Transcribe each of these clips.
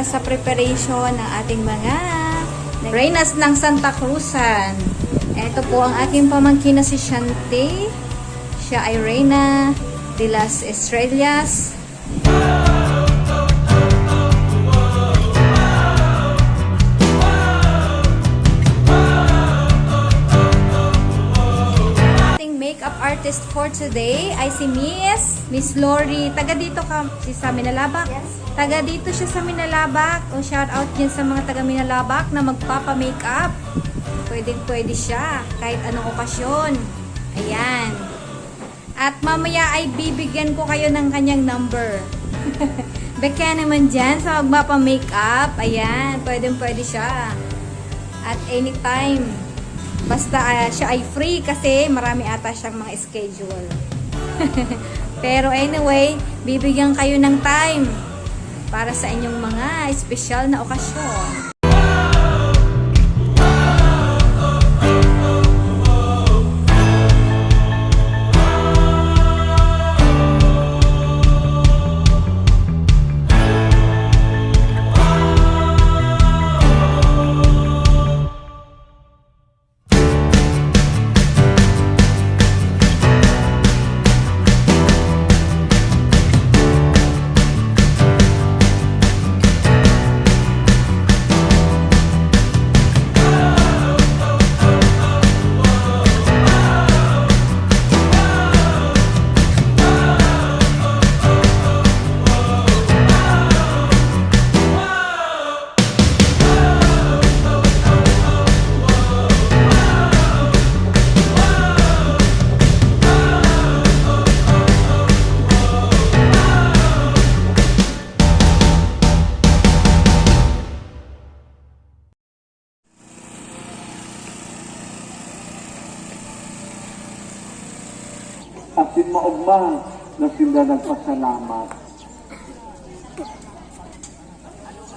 para sa preparation ng ating mga Reynas ng Santa Cruzan. Ito po ang aking pamangkin na si Shante. Siya ay Reyna de las Estrellas. Makeup artist for today ay si Miss Lori. Taga dito ka sa Minalabak? Yes. Taga dito siya sa Minalabak. O shout out niya sa mga taga Minalabak na magpapa-makeup. Pwede siya kahit anong okasyon. Ayan. At mamaya ay bibigyan ko kayo ng kanyang number. Beka naman dyan sa magpapa-makeup. Ayan. Pwede siya. At anytime. Basta siya ay free kasi marami ata siyang mga schedule. Pero anyway, bibigyan kayo ng time para sa inyong mga espesyal na okasyon. Asin maugma na sila nagpasalamat.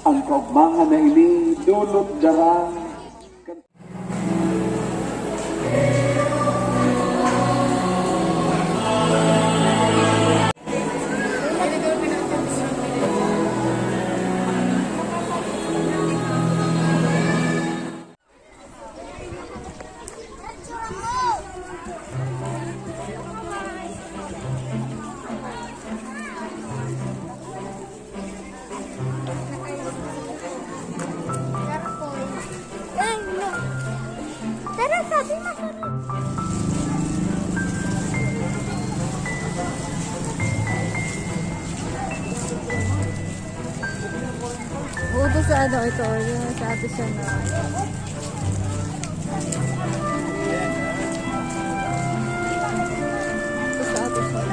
Ang kaugmangan na ini dulot darang Ito sa ano ito, yung sa ato siya na. Ito sa ato siya.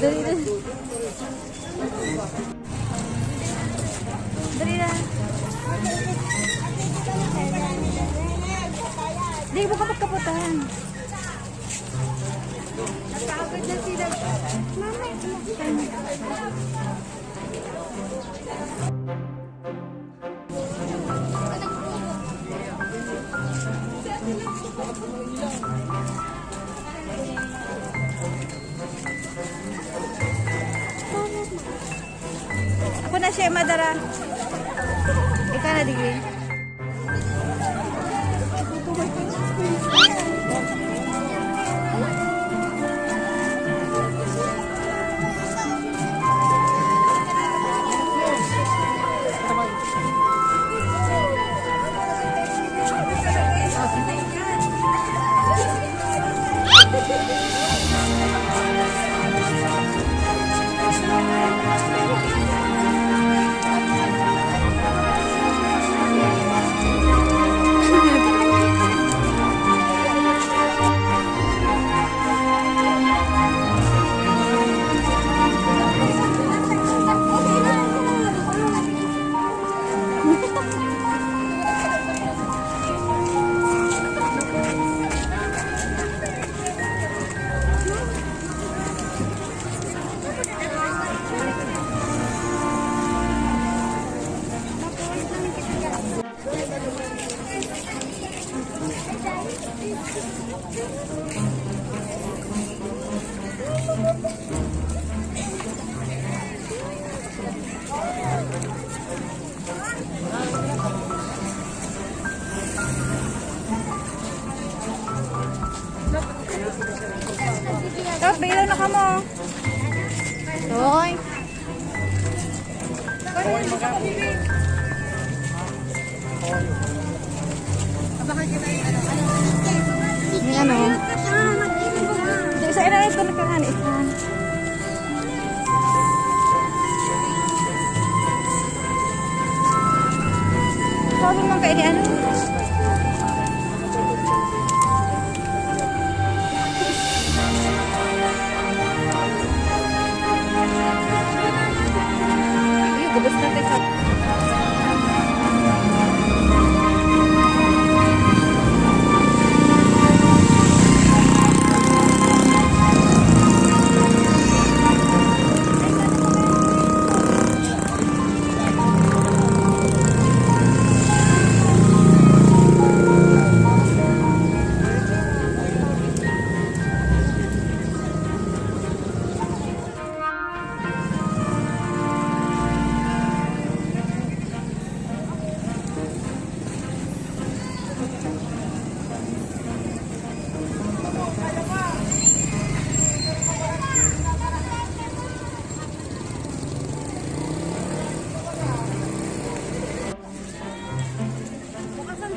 Dali na. Dali na. Di mo ka magkaputan. Nakakapit na sila. Mama, ako na siya madara. Ika na digri. Lap, ilaw na ka mo. Toy. May ano? Sa ina ito nagkakani isa. Sabi mo kayo ni ano? Ay, gubos natin sa...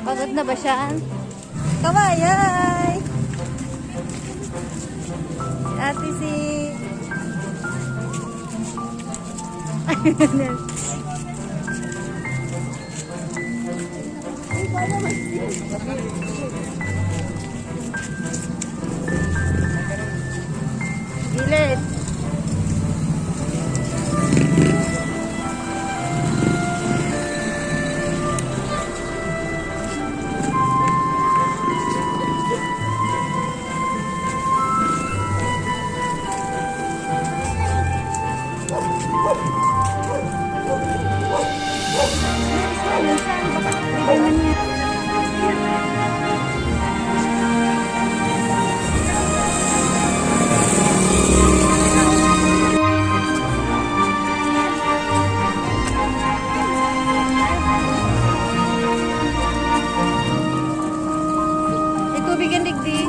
Pagod na ba siya? Kawayay! Ate si... Gilid! Tubig ang digdi.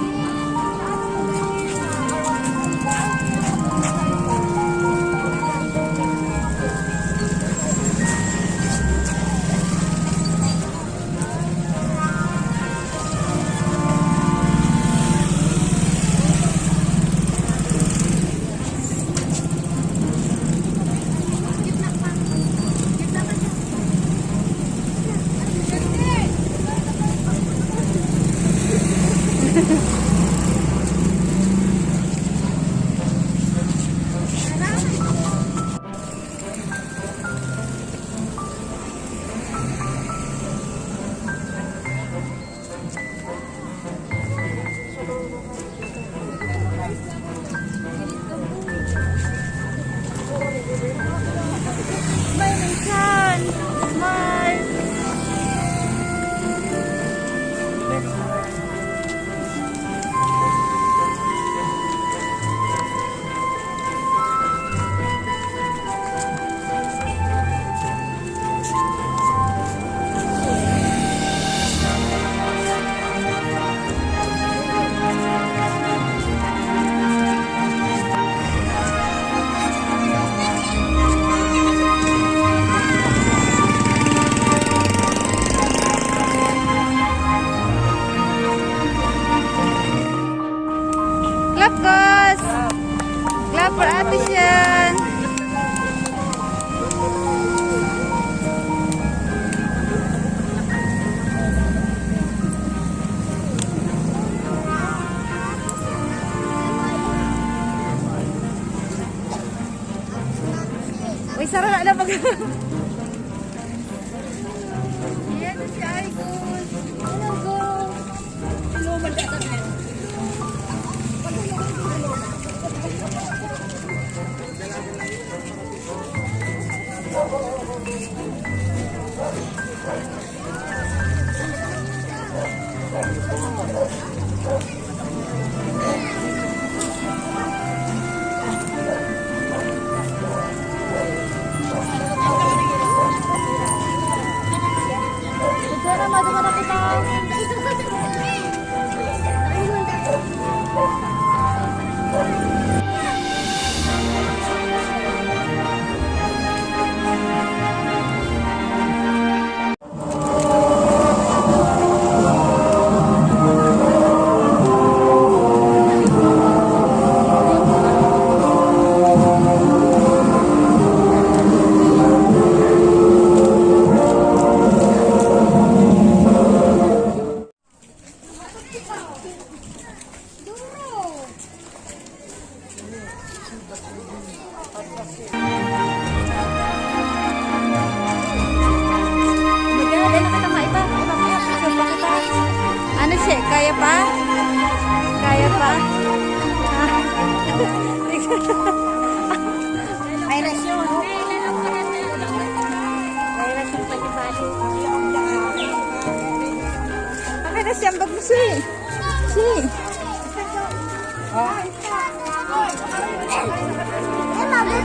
Clap, guys! Clap for Ate Shen! Uy, sarap na pag... Yan na si Icon. Hello, go! Hello, magkakasin.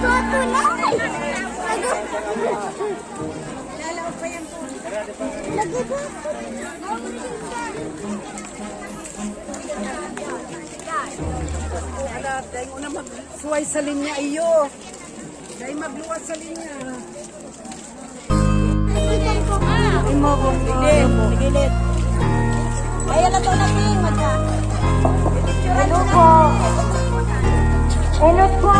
Dahil una magsuway sa linya iyo. Dahil magluwas sa linya. Ay mo ko. Gilid. Ay, ala to na ping. Hello po. Hello po.